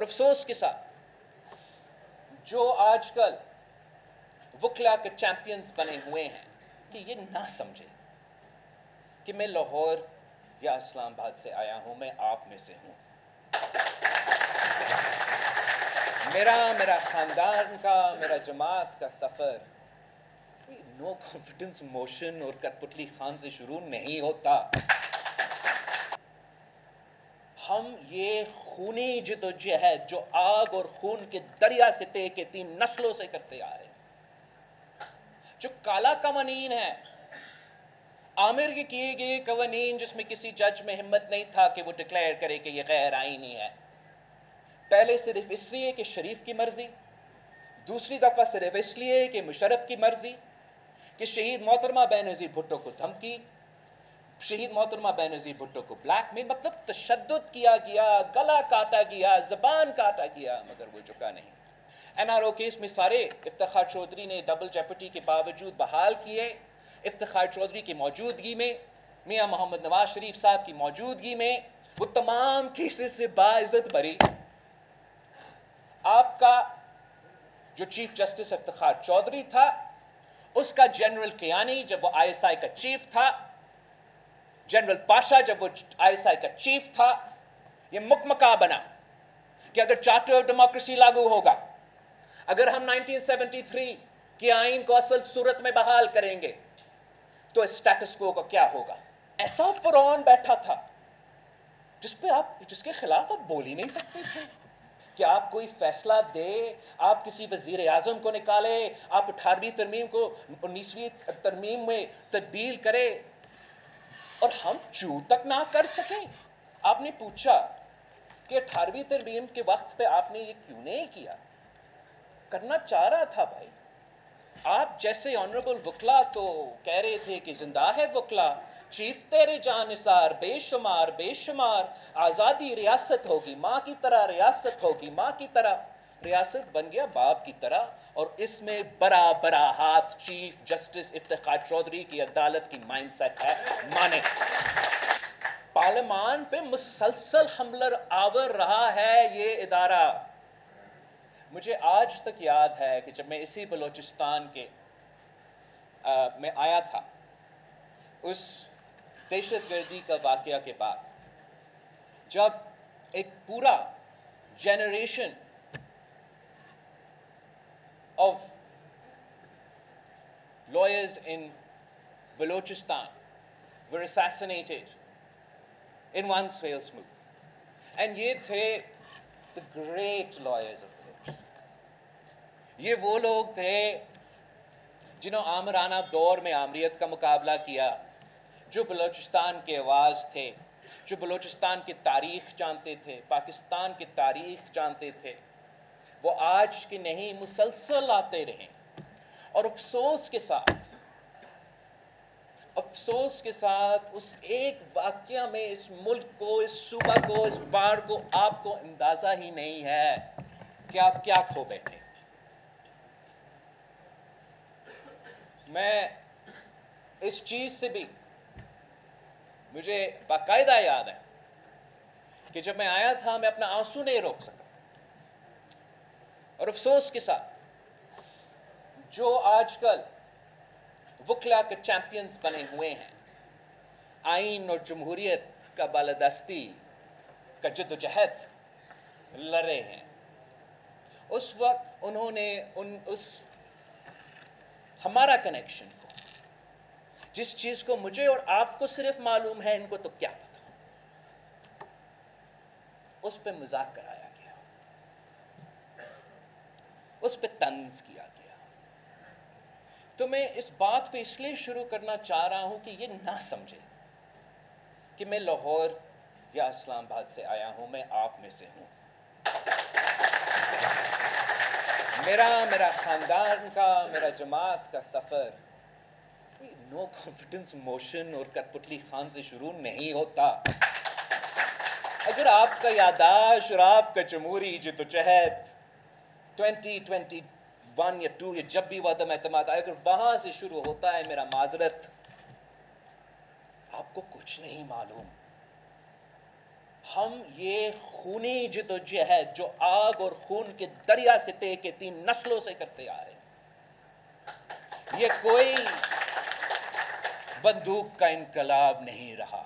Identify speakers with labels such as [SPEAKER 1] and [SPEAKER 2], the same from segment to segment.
[SPEAKER 1] اور افسوس کے ساتھ جو آج کل وکلا کے چیمپئنز بنے ہوئے ہیں کہ یہ نہ سمجھے کہ میں لاہور یا اسلام آباد سے آیا ہوں، میں آپ میں سے ہوں۔ میرا خاندان کا، میرا جماعت کا سفر نو کانفیڈنس موشن اور کٹ پتلی خان سے شروع نہیں ہوتا۔ ہم یہ خونی جدوجہد جو آگ اور خون کے دریا سے طے کے 3 نسلوں سے کرتے آ رہے ہیں، جو کالا قوانین ہے، عامر کے کیے گئے قوانین جس میں کسی جج میں ہمت نہیں تھا کہ وہ ڈکلیئر کرے کہ یہ غیر آئینی ہے، پہلے صرف اس لیے کہ شریف کی مرضی، دوسری دفعہ صرف اس لیے کہ مشرف کی مرضی، کہ شہید محترمہ بینظیر بھٹو کو دھمکی، شہید محترمہ بینظیر بھٹو کو بلیک میل، مطلب تشدد کیا گیا، گلا کاٹا گیا، زبان کاٹا گیا، مگر وہ جھکا نہیں۔ این آر او کیس میں سارے افتخار چودھری نے ڈبل جیپٹی کے باوجود بحال کیے۔ افتخار چودھری کی موجودگی میں، میاں محمد نواز شریف صاحب کی موجودگی میں، وہ تمام کیسز سے باعزت بری۔ آپ کا جو چیف جسٹس افتخار چودھری تھا، اس کا جنرل کیانی جب وہ آئی ایس آئی کا چیف تھا، جنرل پاشا جب وہ آئی ایس آئی کا چیف تھا، یہ مکمکا بنا کہ اگر چارٹر آف ڈیموکریسی لاگو ہوگا، اگر ہم 1973 کے آئین کو اصل صورت میں بحال کریں گے تو اسٹیٹس کو کا کیا ہوگا۔ ایسا فرعون بیٹھا تھا جس کے خلاف آپ بول ہی نہیں سکتے تھے کہ آپ کوئی فیصلہ دے، آپ کسی وزیر اعظم کو نکالے، آپ 18ویں ترمیم کو 19ویں ترمیم میں تبدیل کرے اور ہم چو تک نہ کر سکیں۔ آپ نے پوچھا کہ 18ویں ترمیم کے وقت پہ آپ نے یہ کیوں نہیں کیا؟ کرنا چاہ رہا تھا بھائی۔ آپ جیسے آنریبل وکلا تو کہہ رہے تھے کہ زندہ ہے وکلا، چیف تیرے جانثار بے شمار بے شمار، آزادی ریاست ہوگی ماں کی طرح، ریاست ہوگی ماں کی طرح، ریاست بن گیا باپ کی طرح، اور اس میں بڑا بڑا ہاتھ چیف جسٹس افتخار چودھری کی عدالت کی مائنڈ سیٹ ہے، مانے۔ پارلیمان پہ مسلسل حملہ آور رہا ہے یہ ادارہ۔ مجھے آج تک یاد ہے کہ جب میں اسی بلوچستان کے میں آیا تھا، اس دہشت گردی کا واقعہ کے بعد، جب ایک پورا generation of lawyers in Balochistan were assassinated in one fell swoop. And یہ تھے the great lawyers of Balochistan. یہ وہ لوگ تھے جنہوں آمرانہ دور میں آمریت کا مقابلہ کیا، جو بلوچستان کے آواز تھے، جو بلوچستان کی تاریخ جانتے تھے، پاکستان کی تاریخ جانتے تھے۔ وہ آج کے نہیں، مسلسل آتے رہے، اور افسوس کے ساتھ اس ایک واقعہ میں اس ملک کو، اس صوبہ کو، اس بار کو آپ کو اندازہ ہی نہیں ہے کہ آپ کیا کھو بیٹھے۔ میں اس چیز سے بھی مجھے باقاعدہ یاد ہے کہ جب میں آیا تھا میں اپنا آنسو نہیں روک سکا، اور افسوس کے ساتھ جو آج کل وکلا کے چیمپئنز بنے ہوئے ہیں، آئین اور جمہوریت کا بالادستی کا جدوجہد لڑ رہے ہیں، اس وقت انہوں نے ہمارا کنیکشن کو، جس چیز کو مجھے اور آپ کو صرف معلوم ہے، ان کو تو کیا پتا، اس پہ مذاق کرایا گیا، اس پہ طنز کیا گیا۔ تو میں اس بات پہ اس لیے شروع کرنا چاہ رہا ہوں کہ یہ نہ سمجھے کہ میں لاہور یا اسلام آباد سے آیا ہوں، میں آپ میں سے ہوں۔ میرا خاندان کا، میرا جماعت کا سفر نو کانفیڈنس موشن اور کٹ پتلی خان سے شروع نہیں ہوتا۔ اگر آپ کا یادداشت اور آپ کا جمہوری جدوجہد 2021 یا 2 یا جب بھی وہ عدم اعتماد آئے، اگر وہاں سے شروع ہوتا ہے، میرا معذرت، آپ کو کچھ نہیں معلوم۔ ہم یہ خونی جدوجہد جو آگ اور خون کے دریا سے طے کے 3 نسلوں سے کرتے آ رہے ہیں، یہ کوئی بندوق کا انقلاب نہیں رہا،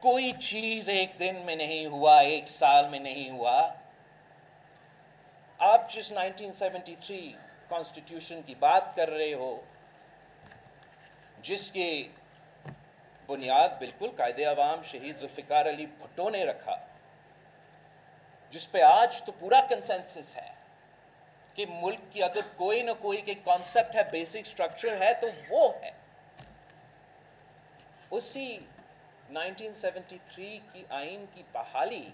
[SPEAKER 1] کوئی چیز ایک دن میں نہیں ہوا، ایک سال میں نہیں ہوا۔ آپ جس 1973 کانسٹیٹیوشن کی بات کر رہے ہو، جس کی بنیاد بالکل قائد عوام شہید ذوالفقار علی بھٹو نے رکھا، جس پہ آج تو پورا کنسنسس ہے کہ ملک کی اگر کوئی نہ کوئی کہ کانسیپٹ ہے، بیسک سٹرکچر ہے تو وہ ہے، اسی 1973 کی آئین کی بحالی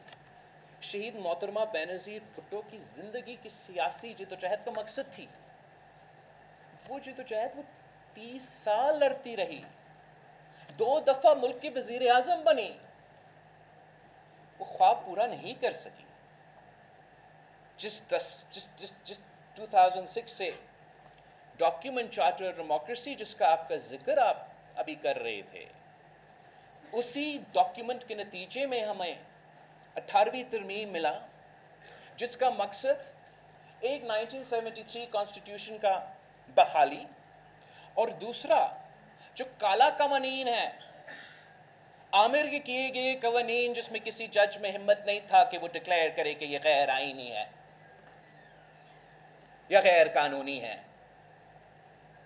[SPEAKER 1] شہید محترمہ بینظیر بھٹو کی زندگی کی سیاسی جدوجہد کا مقصد تھی۔ وہ جدوجہد وہ 30 سال لڑتی رہی، 2 دفعہ ملک کی وزیر اعظم بنی، وہ خواب پورا نہیں کر سکی۔ جس 2006 سے ڈاکیومنٹ چارٹر ڈیموکریسی جس کا آپ کا ذکر آپ ابھی کر رہے تھے، اسی ڈاکیومنٹ کے نتیجے میں ہمیں 18ویں ترمیم ملا، جس کا مقصد ایک 1973 کانسٹیٹیوشن کا بحالی اور دوسرا جو کالا قوانین ہے، عامر کے کیے گئے قوانین جس میں کسی جج میں ہمت نہیں تھا کہ وہ ڈکلیئر کرے کہ یہ غیر آئینی ہے یا غیر قانونی ہے۔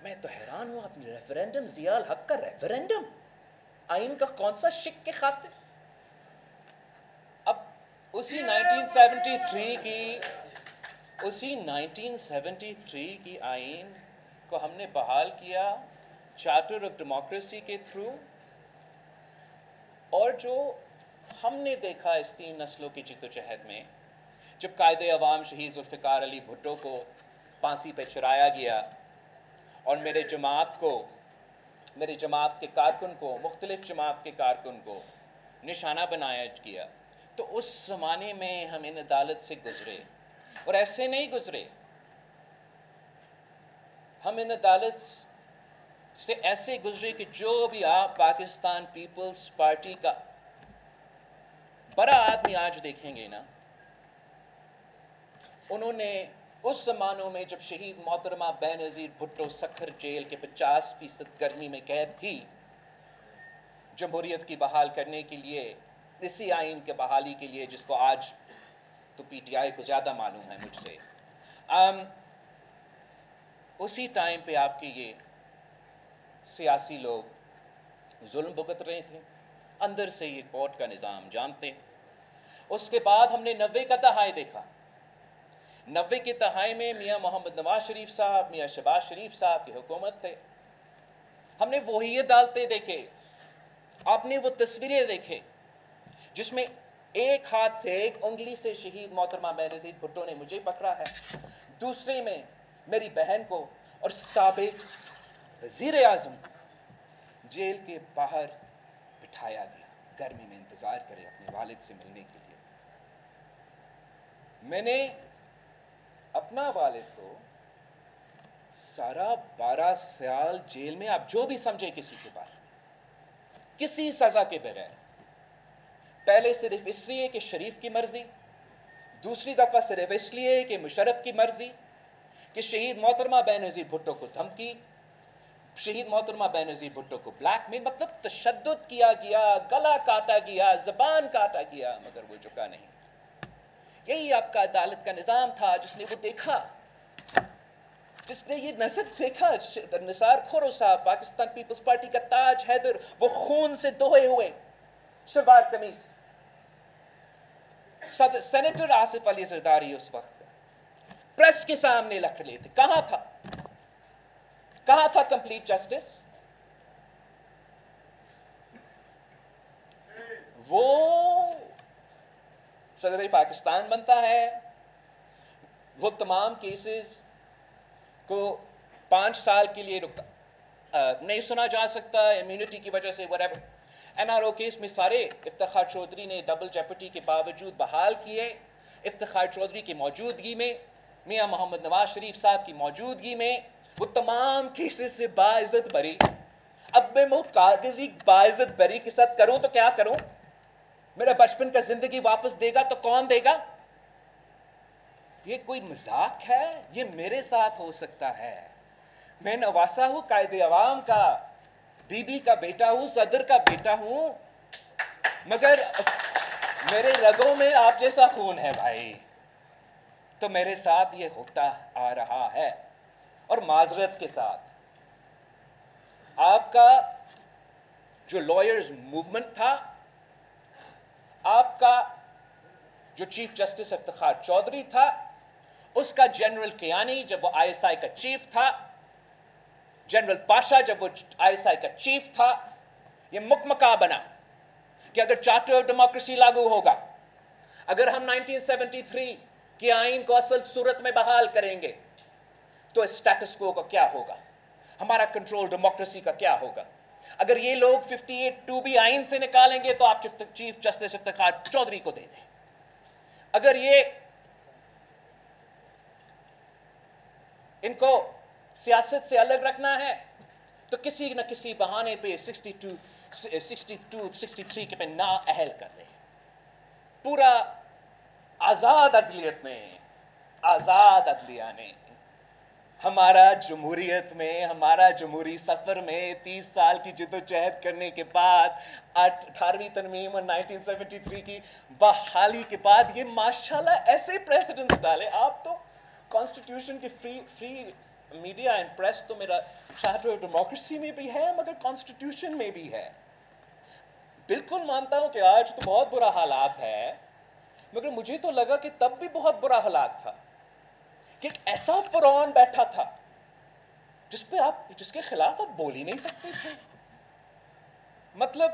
[SPEAKER 1] میں تو حیران ہوں، اپنی ریفرینڈم، ضیاء الحق کا ریفرینڈم آئین کا کون سا شک کے خاطر؟ اب اسی 1973 کی آئین کو ہم نے بحال کیا چارٹر آف ڈیموکریسی کے تھرو، اور جو ہم نے دیکھا اس 3 نسلوں کی جدوجہد میں، جب قائد عوام شہید ذوالفقار علی بھٹو کو پھانسی پہ چڑھایا گیا اور میرے جماعت کے کارکن کو، مختلف جماعت کے کارکن کو نشانہ بنایا گیا، تو اس زمانے میں ہم ان عدالت سے گزرے، اور ایسے نہیں گزرے، ہم ان عدالت سے ایسے گزرے کہ جو بھی آپ پاکستان پیپلز پارٹی کا بڑا آدمی آج دیکھیں گے نا، انہوں نے اس زمانوں میں جب شہید محترمہ بینظیر بھٹو سکھر جیل کے 50% گرمی میں قید تھی، جمہوریت کی بحال کرنے کے لیے، اسی آئین کے بحالی کے لیے، جس کو آج تو پی ٹی آئی کو زیادہ معلوم ہے مجھ سے، اسی ٹائم پہ آپ کے یہ سیاسی لوگ ظلم بھگت رہے تھے، اندر سے یہ کورٹ کا نظام جانتے۔ اس کے بعد ہم نے 90 کا دہائی دیکھا، 90 کے دہائی میں میاں محمد نواز شریف صاحب، میاں شہباز شریف صاحب کی حکومت تھے، ہم نے وہی عدالتیں دیکھے، آپ نے وہ تصویریں دیکھے جس میں ایک ہاتھ سے، ایک انگلی سے شہید محترمہ بینظیر بھٹو نے مجھے پکڑا ہے، دوسرے میں میری بہن کو اور سابق وزیر اعظم جیل کے باہر بٹھایا گیا، گرمی میں انتظار کرے اپنے والد سے ملنے کے لیے۔ میں نے اپنا والد کو سارا 12 سال جیل میں، آپ جو بھی سمجھے کسی کے بارے، کسی سزا کے بغیر، پہلے صرف اس لیے کہ شریف کی مرضی، دوسری دفعہ صرف اس لیے کہ مشرف کی مرضی، کہ شہید محترمہ بینظیر بھٹو کو دھمکی، شہید محترمہ بینظیر بھٹو کو بلیک میل، مطلب تشدد کیا گیا، گلا کاٹا گیا، زبان کاٹا گیا، مگر وہ جھکا نہیں۔ یہی آپ کا عدالت کا نظام تھا جس نے وہ دیکھا، جس نے یہ نظر دیکھا، نثار کھورو صاحب، پاکستان پیپلز پارٹی کا تاج حیدر، وہ خون سے دھوئے ہوئے شلوار قمیص، سینیٹر آصف علی زرداری اس وقت پریس کے سامنے لکھ رہے تھے، کہاں تھا کمپلیٹ جسٹس؟ وہ صدر پاکستان بنتا ہے، وہ تمام کیسز کو 5 سال کے لیے نہیں سنا جا سکتا امیونٹی کی وجہ سے، whatever۔ N R O case میں سارے افتخار چودھری نے ڈبل جیپٹی کے باوجود بحال کیے، افتخار چودھری کی موجودگی میں، میاں محمد نواز شریف صاحب کی موجودگی میں، وہ تمام کیسز سے باعزت بری۔ اب میں وہ کاغذی باعزت بری کے ساتھ کروں تو کیا کروں؟ میرا بچپن کا زندگی واپس دے گا تو کون دے گا؟ یہ کوئی مذاق ہے؟ یہ میرے ساتھ ہو سکتا ہے. میں نواسا ہوں قائد عوام کا، بی بی کا بیٹا ہوں، صدر کا بیٹا ہوں، مگر میرے رگوں میں آپ جیسا خون ہے بھائی. تو میرے ساتھ یہ ہوتا آ رہا ہے. اور معذرت کے ساتھ آپ کا جو لائرز موومنٹ تھا، آپ کا جو چیف جسٹس افتخار چودھری تھا، اس کا جنرل کیانی جب وہ آئی ایس آئی کا چیف تھا، جنرل پاشا جب وہ آئی ایس آئی کا چیف تھا، یہ مکمکا بنا کہ اگر چارٹر آف ڈیموکریسی لاگو ہوگا، اگر ہم 1973 کے آئین کو اصل صورت میں بحال کریں گے تو اسٹیٹس کو کا کیا ہوگا، ہمارا کنٹرول ڈیموکریسی کا کیا ہوگا. اگر یہ لوگ 58(2) آئین سے نکالیں گے تو آپ چیف جسٹس افتخار چودھری کو دے دیں. اگر یہ ان کو سیاست سے الگ رکھنا ہے تو کسی نہ کسی بہانے پہ 63 کے پہ نااہل کر دیں. پورا آزاد عدلیت نے، آزاد عدلیہ نے ہمارا جمہوریت میں، ہمارا جمہوری سفر میں 30 سال کی جدوجہد کرنے کے بعد 18ویں ترمیم اور 1973 کی بحالی کے بعد یہ ماشاءاللہ ایسے پریسیڈنٹس ڈالے. آپ تو کانسٹیٹیوشن کی فری میڈیا اینڈ پریس تو میرا چارٹر آف ڈیموکریسی میں بھی ہے مگر کانسٹیٹیوشن میں بھی ہے. بالکل مانتا ہوں کہ آج تو بہت برا حالات ہے، مگر مجھے تو لگا کہ تب بھی بہت برا حالات تھا کہ ایک ایسا فرعون بیٹھا تھا جس کے خلاف آپ بول ہی نہیں سکتے تھے. مطلب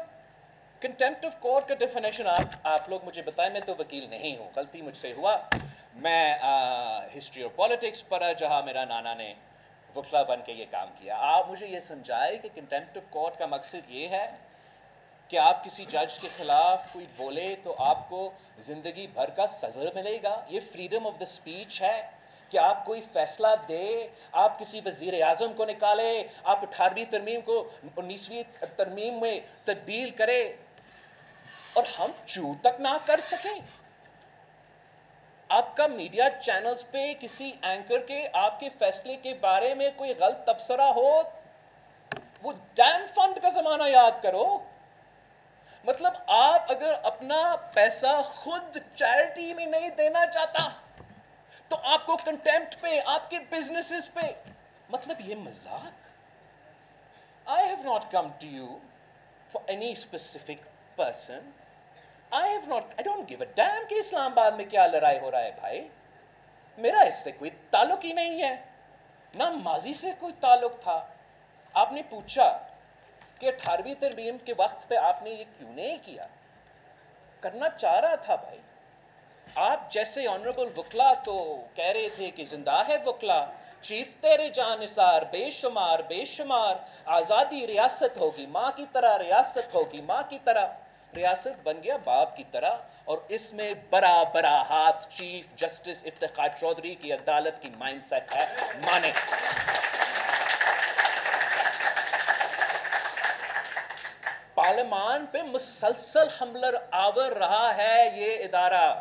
[SPEAKER 1] کنٹیمپٹ آف کورٹ کا ڈیفینیشن آپ لوگ مجھے بتائیں. میں تو وکیل نہیں ہوں، غلطی مجھ سے ہوا. میں ہسٹری اور پالیٹکس پڑھا جہاں میرا نانا نے وکلا بن کے یہ کام کیا. آپ مجھے یہ سمجھائے کہ کنٹیمپٹ آف کورٹ کا مقصد یہ ہے کہ آپ کسی جج کے خلاف کوئی بولے تو آپ کو زندگی بھر کا سزا ملے گا. یہ فریڈم آف دا اسپیچ ہے کہ آپ کوئی فیصلہ دے، آپ کسی وزیر اعظم کو نکالے، آپ 18ویں ترمیم کو 19ویں ترمیم میں تبدیل کرے اور ہم چو تک نہ کر سکیں. آپ کا میڈیا چینلز پہ کسی اینکر کے آپ کے فیصلے کے بارے میں کوئی غلط تبصرہ ہو، وہ ڈیم فنڈ کا زمانہ یاد کرو. مطلب آپ اگر اپنا پیسہ خود چیریٹی میں نہیں دینا چاہتا تو آپ کو کنٹیمپٹ پہ، آپ کے بزنسز پہ، مطلب یہ مذاق. I have not come to you for any specific person. I don't give a damn کہ اسلام آباد میں کیا لڑائی ہو رہا ہے بھائی. میرا اس سے کوئی تعلق ہی نہیں ہے، نہ ماضی سے کوئی تعلق تھا. آپ نے پوچھا کہ 18ویں ترمیم کے وقت پہ آپ نے یہ کیوں نہیں کیا؟ کرنا چاہ رہا تھا بھائی. آپ جیسے آنریبل وکلا تو کہہ رہے تھے کہ زندہ ہے وکلا، چیف تیرے جانثار بے شمار بے شمار، آزادی ریاست ہوگی ماں کی طرح، ریاست ہوگی ماں کی طرح. ریاست بن گیا باپ کی طرح، اور اس میں بڑا بڑا ہاتھ چیف جسٹس افتخار چودھری کی عدالت کی مائنڈ سیٹ ہے. مانے پارلیمان پہ مسلسل حملہ آور رہا ہے یہ ادارہ،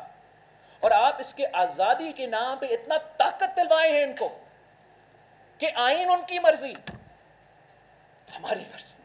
[SPEAKER 1] اور آپ اس کے آزادی کے نام پہ اتنا طاقت دلوائے ہیں ان کو کہ آئین ان کی مرضی، ہماری مرضی.